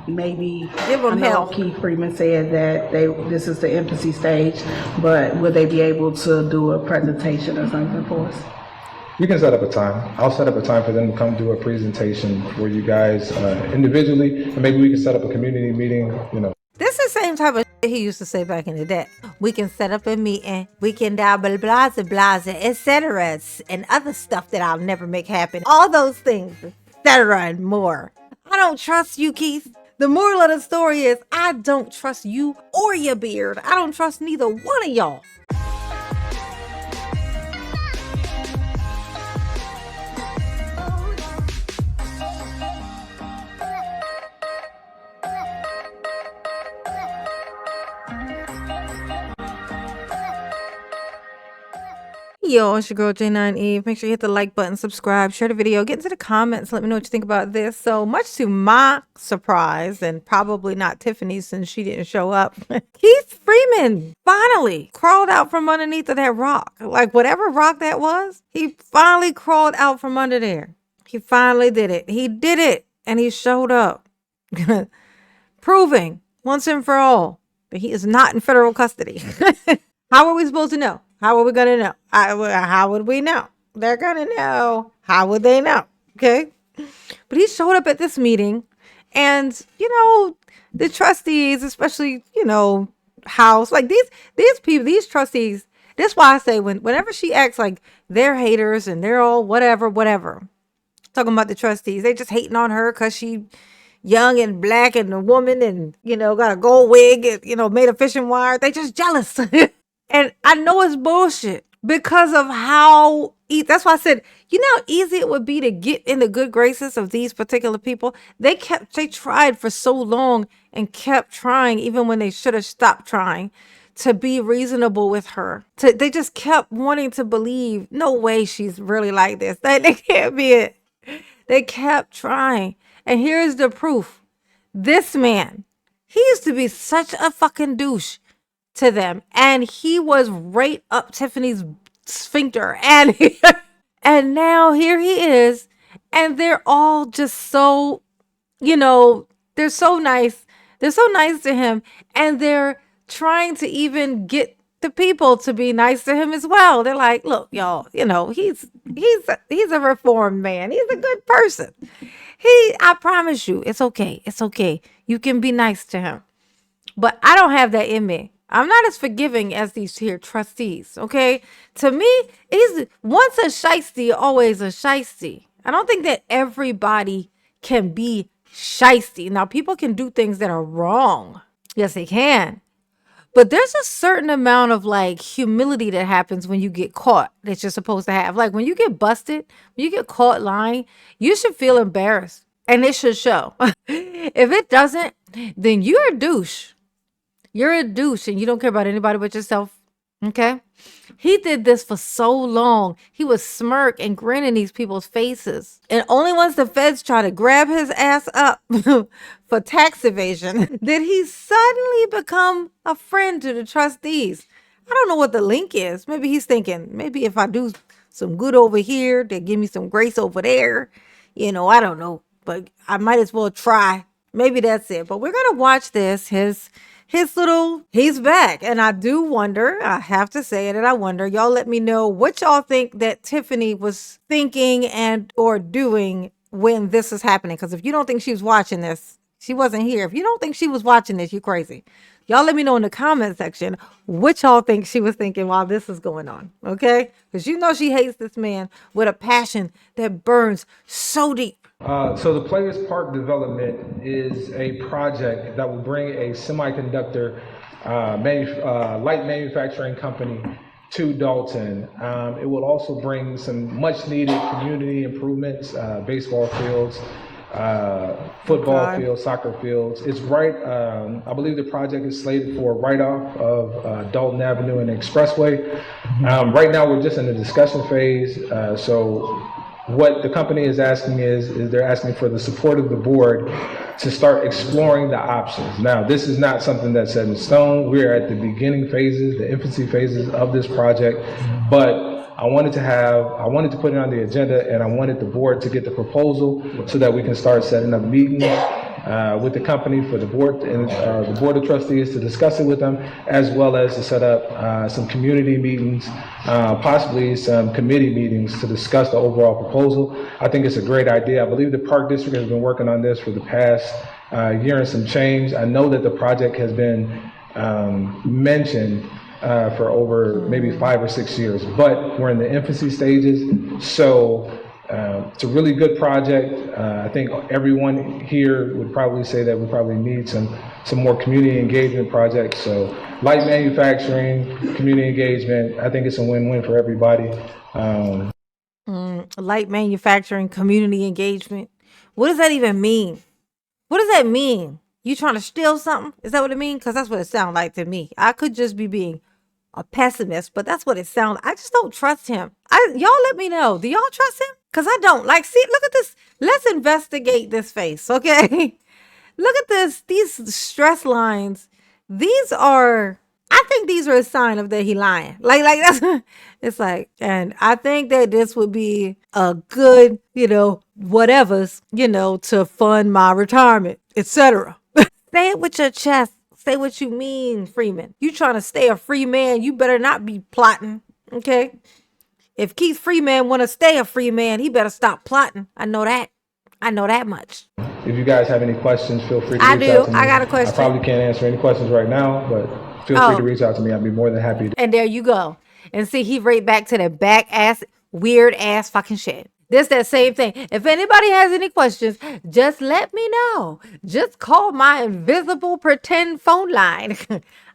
maybe, Give I them know hell. Keith Freeman said that this is the infancy stage, but would they be able to do a presentation or something for us? We can set up a time. I'll set up a time for them to come do a presentation for you guys individually, and maybe we can set up a community meeting, This is the same type of shit he used to say back in the day. We can set up a meeting. We can blah, blah, blah, blah, etc. and other stuff that I'll never make happen. All those things, etc. and more. I don't trust you, Keith. The moral of the story is I don't trust you or your beard. I don't trust neither one of y'all. Yo, it's your girl J9 Eve. Make sure you hit the like button, subscribe, share the video, get into the comments, let me know what you think about this. So much to my surprise, and probably not Tiffany's since she didn't show up, Keith Freeman finally crawled out from underneath of that rock. Like whatever rock that was, he finally crawled out from under there. He finally did it. He did it, and he showed up, proving once and for all that he is not in federal custody. How are we supposed to know? How are we going to know? How would we know? They're going to know. How would they know? Okay. But he showed up at this meeting and, the trustees, especially, House, like these people, these trustees, that's why I say whenever she acts like they're haters and they're all whatever, talking about the trustees, they just hating on her because she young and black and a woman and, got a gold wig and, made of fishing wire. They just jealous. And I know it's bullshit because of how, that's why I said, how easy it would be to get in the good graces of these particular people. They tried for so long and kept trying, even when they should have stopped trying, to be reasonable with her. They just kept wanting to believe, no way she's really like this. They can't be it. They kept trying. And here's the proof. This man, he used to be such a fucking douche to them, and he was right up Tiffany's sphincter, and and now here he is, and they're all just so, they're so nice to him, and they're trying to even get the people to be nice to him as well. They're like, look, y'all, he's a reformed man, he's a good person, I promise you, it's okay, you can be nice to him. But I don't have that in me. I'm not as forgiving as these here trustees, okay? To me, once a shiesty, always a shiesty. I don't think that everybody can be shiesty. Now, people can do things that are wrong. Yes, they can. But there's a certain amount of like humility that happens when you get caught that you're supposed to have. Like when you get busted, when you get caught lying, you should feel embarrassed. And it should show. If it doesn't, then you're a douche. You're a douche and you don't care about anybody but yourself. Okay? He did this for so long. He would smirk and grin in these people's faces. And only once the feds try to grab his ass up for tax evasion did he suddenly become a friend to the trustees. I don't know what the link is. Maybe he's thinking, maybe if I do some good over here, they give me some grace over there. I don't know. But I might as well try. Maybe that's it. But we're going to watch this. He's back. And I do wonder, I have to say it, and I wonder, y'all let me know what y'all think that Tiffany was thinking and or doing when this is happening. Because if you don't think she was watching this, she wasn't here. If you don't think she was watching this, you're crazy. Y'all let me know in the comment section what y'all think she was thinking while this is going on. Okay? Because she hates this man with a passion that burns so deep. So the Players Park development is a project that will bring a semiconductor light manufacturing company to Dalton. It will also bring some much needed community improvements, baseball fields, football fields, soccer fields. It's right, I believe the project is slated for right off of Dalton Avenue and Expressway. Right now we're just in the discussion phase, so what the company is asking is they're asking for the support of the board to start exploring the options. Now, this is not something that's set in stone. We're at the beginning phases, the infancy phases of this project, but I wanted to put it on the agenda, and I wanted the board to get the proposal so that we can start setting up meetings with the company for the board and the board of trustees to discuss it with them, as well as to set up some community meetings, possibly some committee meetings to discuss the overall proposal. I think it's a great idea. I believe the Park District has been working on this for the past year and some change. I know that the project has been mentioned for over maybe 5 or 6 years, but we're in the infancy stages. So it's a really good project. I think everyone here would probably say that we probably need some more community engagement projects. So light manufacturing, community engagement, I think it's a win-win for everybody. Light manufacturing, community engagement. What does that even mean? What does that mean? You trying to steal something? Is that what it means? Because that's what it sounds like to me. I could just be being a pessimist, but that's what it sounds. I just don't trust him. Y'all let me know. Do y'all trust him? Because I don't. Like, see, look at this. Let's investigate this face, okay? Look at this. These stress lines. These are, I think these are a sign of that he lying. Like that's, it's like, and I think that this would be a good, whatever's, to fund my retirement, etc. Say it with your chest. Say what you mean, Freeman. You trying to stay a free man, you better not be plotting, okay? If Keith Freeman want to stay a free man, he better stop plotting. I know that. I know that much. If you guys have any questions, feel free to I reach do. out to me. I got a question. I probably can't answer any questions right now, but feel free to reach out to me. I'd be more than happy to. And there you go. And see, he right back to that back ass, weird ass fucking shit. This that same thing. If anybody has any questions, just let me know. Just call my invisible pretend phone line.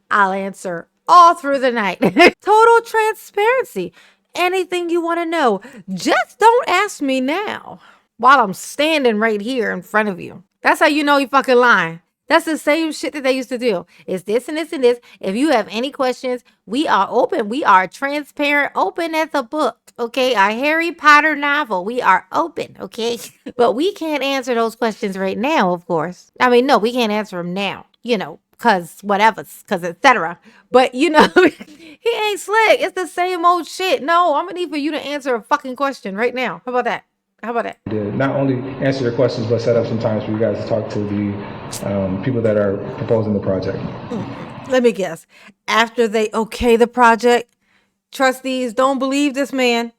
I'll answer all through the night. Total transparency. Anything you want to know, just don't ask me now while I'm standing right here in front of you. That's how you know you fucking lying. That's the same shit that they used to do. It's this and this and this. If you have any questions, we are open. We are transparent, open as a book. Okay, a Harry Potter novel. We are open, okay? But we can't answer those questions right now, of course. I mean, no, we can't answer them now, because whatever, because etc. But, he ain't slick. It's the same old shit. No, I'm going to need for you to answer a fucking question right now. How about that? How about that? Not only answer your questions, but set up some times for you guys to talk to the people that are proposing the project. Let me guess. After they okay the project, trustees don't believe this man.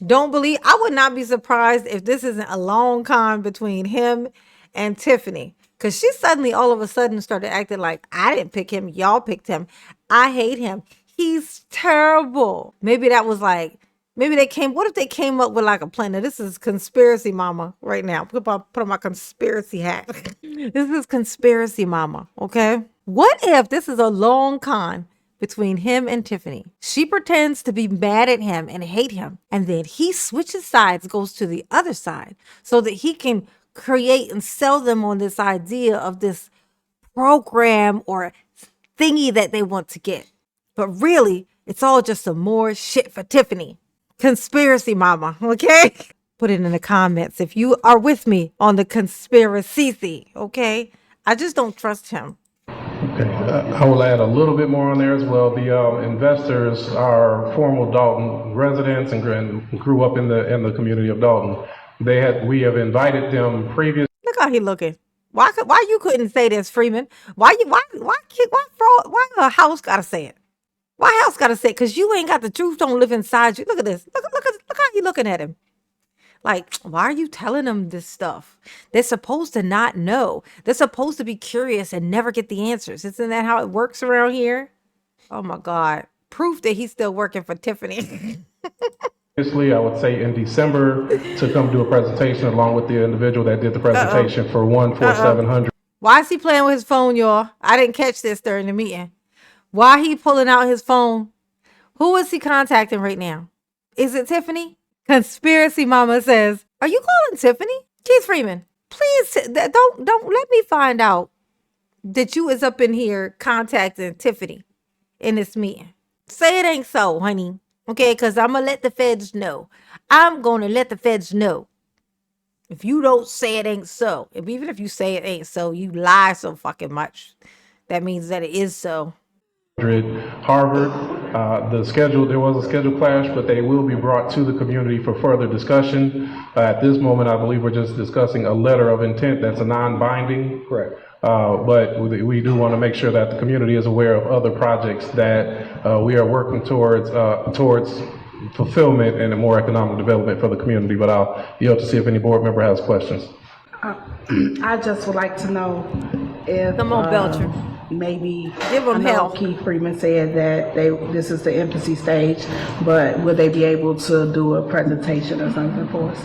I would not be surprised if this isn't a long con between him and Tiffany. Because she suddenly, all of a sudden, started acting like, I didn't pick him. Y'all picked him. I hate him. He's terrible. Maybe that was like, what if they came up with like a plan? Now, this is conspiracy mama right now. Put on my conspiracy hat. This is conspiracy mama, okay? What if this is a long con between him and Tiffany? She pretends to be mad at him and hate him. And then he switches sides, goes to the other side so that he can create and sell them on this idea of this program or thingy that they want to get. But really, it's all just some more shit for Tiffany. Conspiracy mama, okay? Put it in the comments if you are with me on the conspiracy, okay? I just don't trust him. Okay, I will add a little bit more on there as well. The investors are former Dalton residents and grew up in the community of Dalton. We have invited them previously. Look how he looking. Why you couldn't say this, Freeman? Why a house gotta say it? Why house gotta say it? Because you ain't got the truth don't live inside you. Look at this. Look how he looking at him. Like, why are you telling them this stuff? They're supposed to not know. They're supposed to be curious and never get the answers. Isn't that how it works around here? Oh my God. Proof that he's still working for Tiffany. I would say in December to come do a presentation along with the individual that did the presentation for 14700. Why is he playing with his phone, y'all? I didn't catch this during the meeting. Why he pulling out his phone? Who is he contacting right now? Is it Tiffany? Conspiracy mama says, are you calling Tiffany? Keith Freeman, please don't let me find out that you is up in here contacting Tiffany in this meeting. Say it ain't so, honey. Okay, because I'm going to let the feds know. I'm going to let the feds know. If you don't say it ain't so, even if you say it ain't so, you lie so fucking much. That means that it is so. Harvard. There was a schedule clash, but they will be brought to the community for further discussion. At this moment, I believe we're just discussing a letter of intent that's a non-binding. Correct. But we do want to make sure that the community is aware of other projects that we are working towards fulfillment and a more economic development for the community. But I'll yield to see if any board member has questions. I just would like to know if Come on, Belcher. maybe Give 'em I know hell. Keith Freeman said that this is the infancy stage, but would they be able to do a presentation or something for us?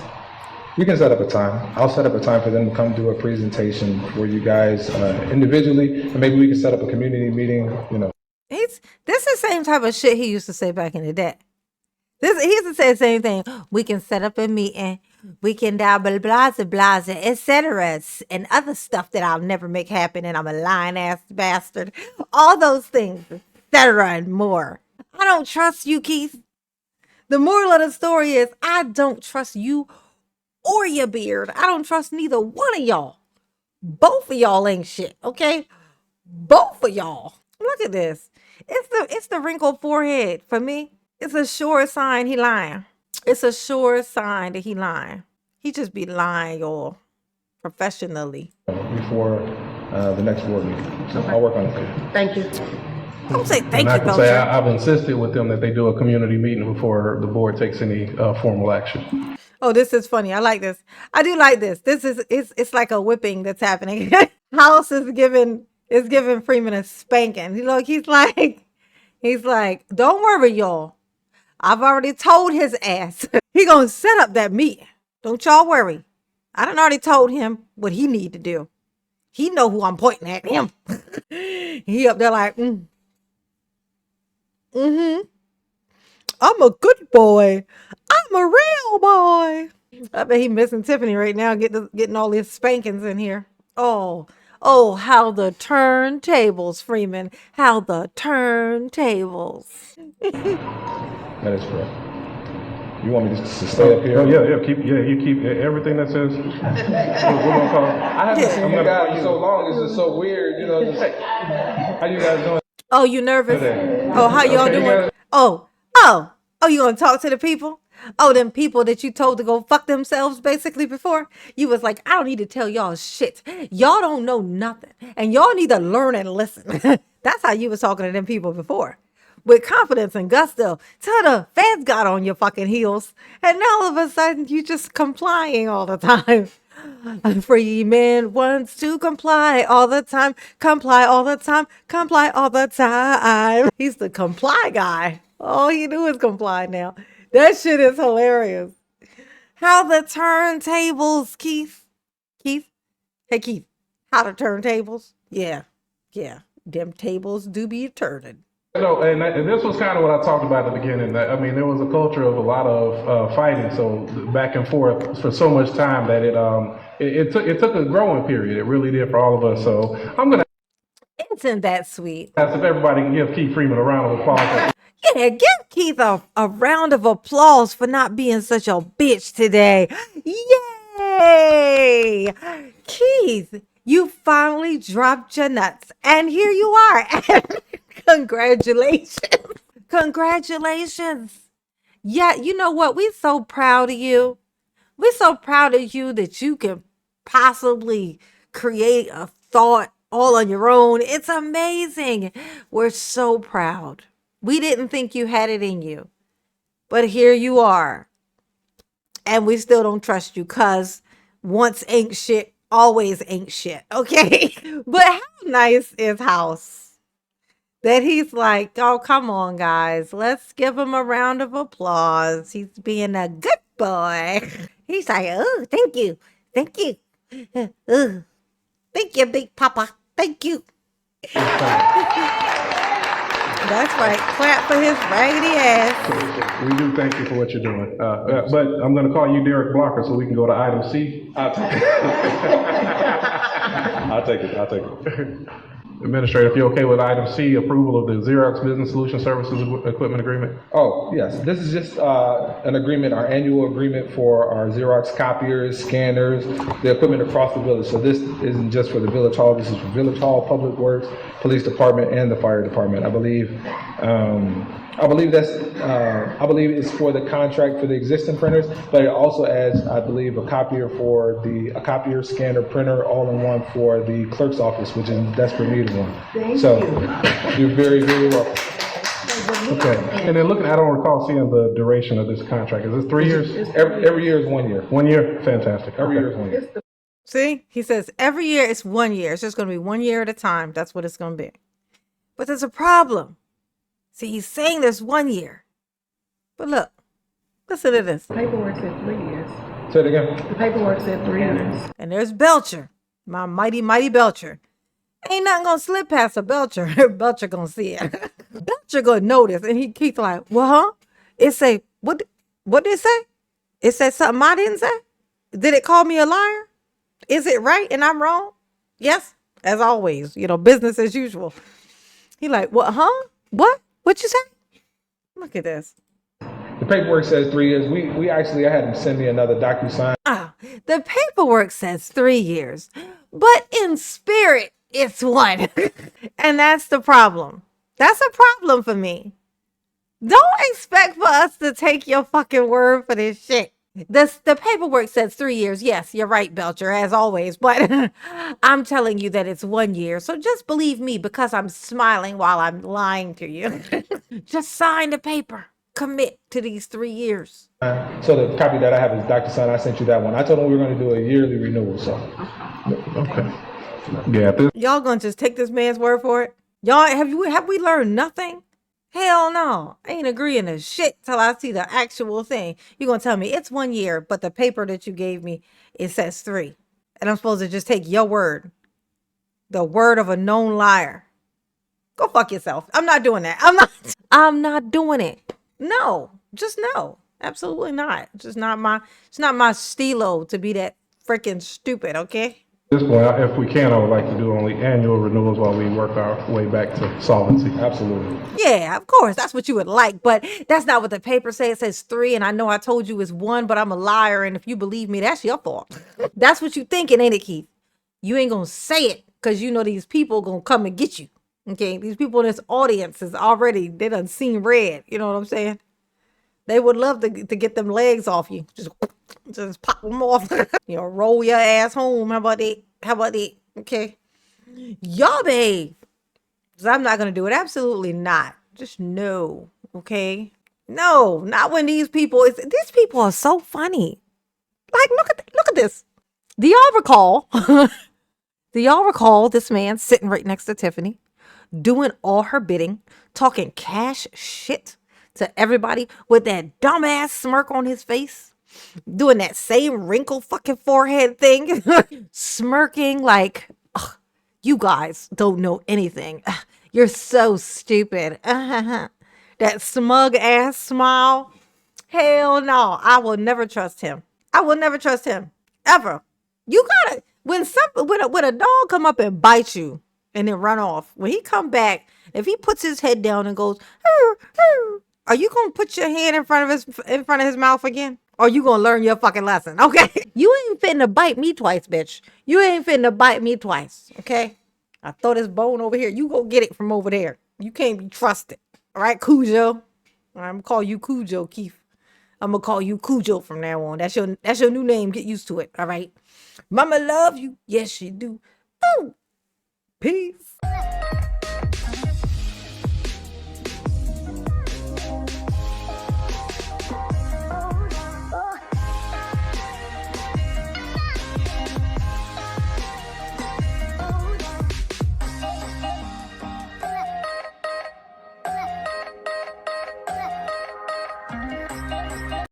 We can set up a time. I'll set up a time for them to come do a presentation for you guys individually, and maybe we can set up a community meeting, This is the same type of shit he used to say back in the day. He used to say the same thing. We can set up a meeting. We can blah, blah, blah, blah, etc. And other stuff that I'll never make happen. And I'm a lying ass bastard. All those things, etc. and more. I don't trust you, Keith. The moral of the story is I don't trust you or your beard. I don't trust neither one of y'all. Both of y'all ain't shit, okay? Both of y'all. Look at this. It's the wrinkled forehead for me. It's a sure sign he lying. It's a sure sign that he lying. He just be lying, y'all, professionally. before the next board meeting. So I'll work on it. Thank you. Don't say thank And I you, can say Belcher. I've insisted with them that they do a community meeting before the board takes any formal action. Oh, this is funny. I like this. I do like this. It's like a whipping that's happening. House is giving Freeman a spanking. He's like, don't worry, y'all. I've already told his ass. He gonna set up that meeting. Don't y'all worry. I done already told him what he need to do. He know who I'm pointing at, him. He up there like, I'm a good boy. I'm a real boy. I bet he missing Tiffany right now, getting all these spankings in here. Oh, how the turntables, Freeman. How the turntables. That is correct. You want me to stay up here? Oh, you keep everything that says, we're gonna call. I haven't seen you guys in so long. It's just so weird, just how you guys doing? Oh, you nervous? Okay. Oh, how y'all Okay, you doing? got Oh, you gonna talk to the people? Oh, them people that you told to go fuck themselves basically before? You was like, I don't need to tell y'all shit. Y'all don't know nothing. And y'all need to learn and listen. That's how you was talking to them people before. With confidence and gusto, till the feds got on your fucking heels. And now all of a sudden you just complying all the time. Freeman wants to comply all the time, comply all the time, comply all the time. He's the comply guy. All he do is comply now. That shit is hilarious. How the turntables, Keith? Keith? Hey, Keith. How the turntables? Yeah. Them tables do be turning. No, and this was kind of what I talked about at the beginning. I mean, there was a culture of a lot of fighting, so back and forth for so much time that it took a growing period. It really did for all of us. So I'm gonna Isn't that sweet? ask if everybody can give Keith Freeman a round of applause. Yeah, give Keith a round of applause for not being such a bitch today. Yay! Keith, you finally dropped your nuts. And here you are. Congratulations. Congratulations. Yeah, you know what? We're so proud of you. We're so proud of you that you can possibly create a thought all on your own. It's amazing. We're so proud. We didn't think you had it in you. But here you are. And we still don't trust you because once ain't shit, always ain't shit. Okay? But how nice is House? That he's like, oh, come on, guys. Let's give him a round of applause. He's being a good boy. He's like, oh, thank you. Thank you. Thank you, Big Papa. Thank you. That's right. Clap for his raggedy ass. We do thank you for what you're doing. But I'm going to call you Derek Blocker so we can go to item C. I'll take it. Administrator, if you're okay with item C, approval of the Xerox Business Solution Services Equipment Agreement. Oh, yes. This is just an agreement, our annual agreement for our Xerox copiers, scanners, the equipment across the village. So this isn't just for the Village Hall. This is for Village Hall, Public Works, police department and the fire department. I believe I believe it's for the contract for the existing printers, but it also adds, I believe, a copier scanner, printer, all in one for the clerk's office, which is in desperate need of one. So you're very, very welcome. Okay, and then looking, I don't recall seeing the duration of this contract. Is this 3 years? Every year is 1 year. 1 year? Fantastic. Every Okay. year is 1 year. See, he says every year it's 1 year. It's just going to be 1 year at a time. That's what it's going to be. But there's a problem. See, he's saying there's 1 year. But look, listen to this. Paperwork said 3 years. Say it again. The paperwork said 3 years. And there's Belcher, my mighty, mighty Belcher. Ain't nothing going to slip past a Belcher. Belcher going to see it. Belcher going to notice. And he keeps like, well, huh? It say, what did it say? It said something I didn't say? Did it call me a liar? Is it right and I'm wrong? Yes, as always, business as usual. He like, what, huh? What you say? Look at this. The paperwork says 3 years. I had him send me another DocuSign. The paperwork says 3 years, but in spirit, it's 1. And that's the problem. That's a problem for me. Don't expect for us to take your fucking word for this shit. The paperwork says 3 years. Yes, you're right, Belcher, as always. But I'm telling you that it's 1 year. So just believe me because I'm smiling while I'm lying to you. Just sign the paper. Commit to these 3 years. So the copy that I have is DocuSign. I sent you that one. I told him we were going to do a yearly renewal. So Okay. Yeah, Y'all gonna just take this man's word for it? Y'all, have we learned nothing? Hell no. I ain't agreeing to shit till I see the actual thing. You're gonna tell me it's 1 year, but the paper that you gave me, it says 3. And I'm supposed to just take your word. The word of a known liar. Go fuck yourself. I'm not doing that. I'm not doing it. No. Just no. Absolutely not. It's not my stilo to be that freaking stupid, okay? at this point, if we can, I would like to do only annual renewals while we work our way back to solvency. absolutely. Yeah, of course. That's what you would like. But that's not what the paper says. It says 3. And I know I told you it's 1, but I'm a liar. And if you believe me, that's your fault. That's what you thinking, ain't it, Keith? You ain't going to say it because you know these people going to come and get you. Okay. These people in this audience is already, they done seen red. You know what I'm saying? They would love to get them legs off you. Just pop them off. Roll your ass home. How about that? Okay. Y'all behave. Because I'm not going to do it. Absolutely not. Just no. Okay. No, not when these people are so funny. Like, look at this. Do y'all recall this man sitting right next to Tiffany, doing all her bidding, talking cash shit to everybody with that dumbass smirk on his face, doing that same wrinkle fucking forehead thing, smirking like, "Ugh, you guys don't know anything. Ugh, you're so stupid." That smug ass smile. Hell no, I will never trust him. I will never trust him ever. You gotta when a dog come up and bite you and then run off. When he come back, if he puts his head down and goes, "Hur, hur," are you gonna put your hand in front of his mouth again? Or you gonna learn your fucking lesson? Okay, you ain't finna bite me twice, bitch. You ain't finna bite me twice. Okay, I throw this bone over here. You go get it from over there. You can't be trusted. All right, Cujo. I'm gonna call you Cujo, Keith. I'm gonna call you Cujo from now on. That's your new name. Get used to it. All right. Mama love you. Yes, she do. Oh, peace.